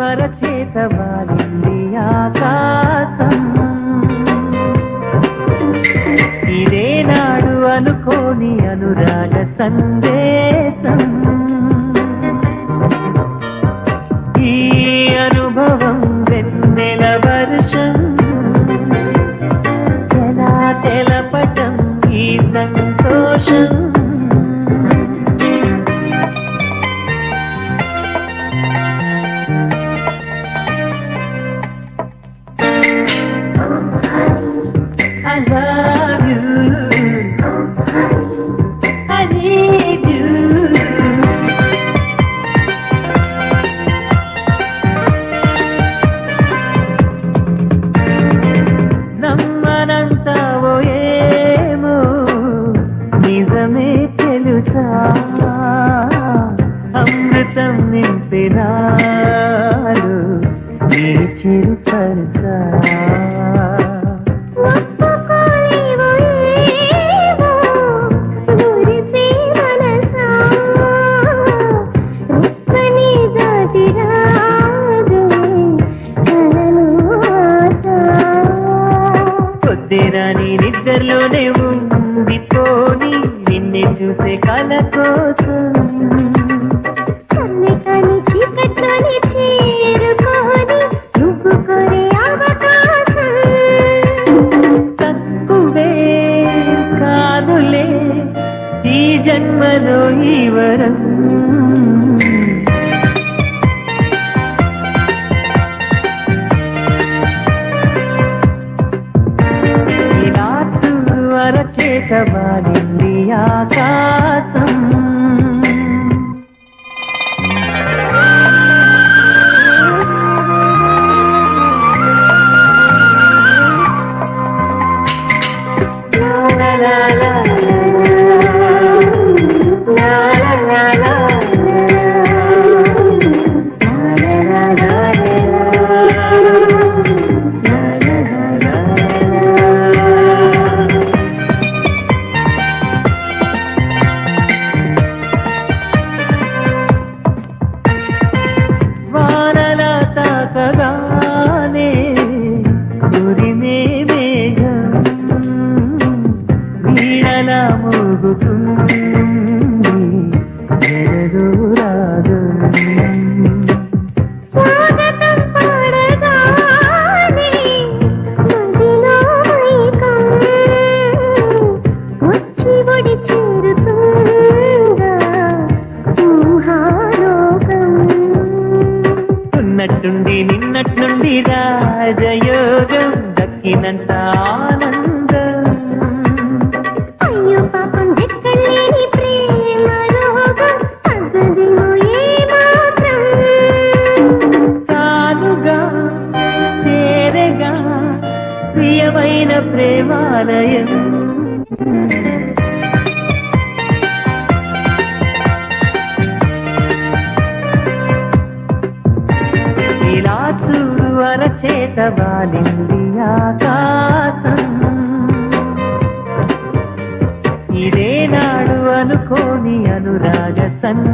అరచేత వాలింది ఆకాశం ఇదే నాడు అనుకోని అనురాగ సందేశం ఈ అనుభవం వెన్నెల వర్షం ఎలా తెలపటం ఈ సంతోషం I love you. I need you. నమ్మనంటావో ఏమో నిజమే తెలుసా అమృతం నింపినాడు నీ చిరు సరసా పొద్దురాని నిద్రలోనే ఉండిపోని నిన్నే చూసే కల కోసం కన్ని చీకట్లోని చేరుకోని నువ్వు కోరే అవకాశం తక్కువే కాదులే ఈ జన్మలో ఈ వరం అరచేత వాలింది ఆకాశం ఉన్నట్టుండి నిన్నట్టుండి రాజయోగం దక్కినంత ఆనందం అయ్యో పాపం దక్కలేని ప్రేమ రోగం తగ్గదేమో ఏమాత్రం తానుగా చేరగా ప్రియమైన ప్రేమాలయం అరచేత వాలింది ఆకాశం ఇదే నాడు అనుకోని అనురాగ సందేశం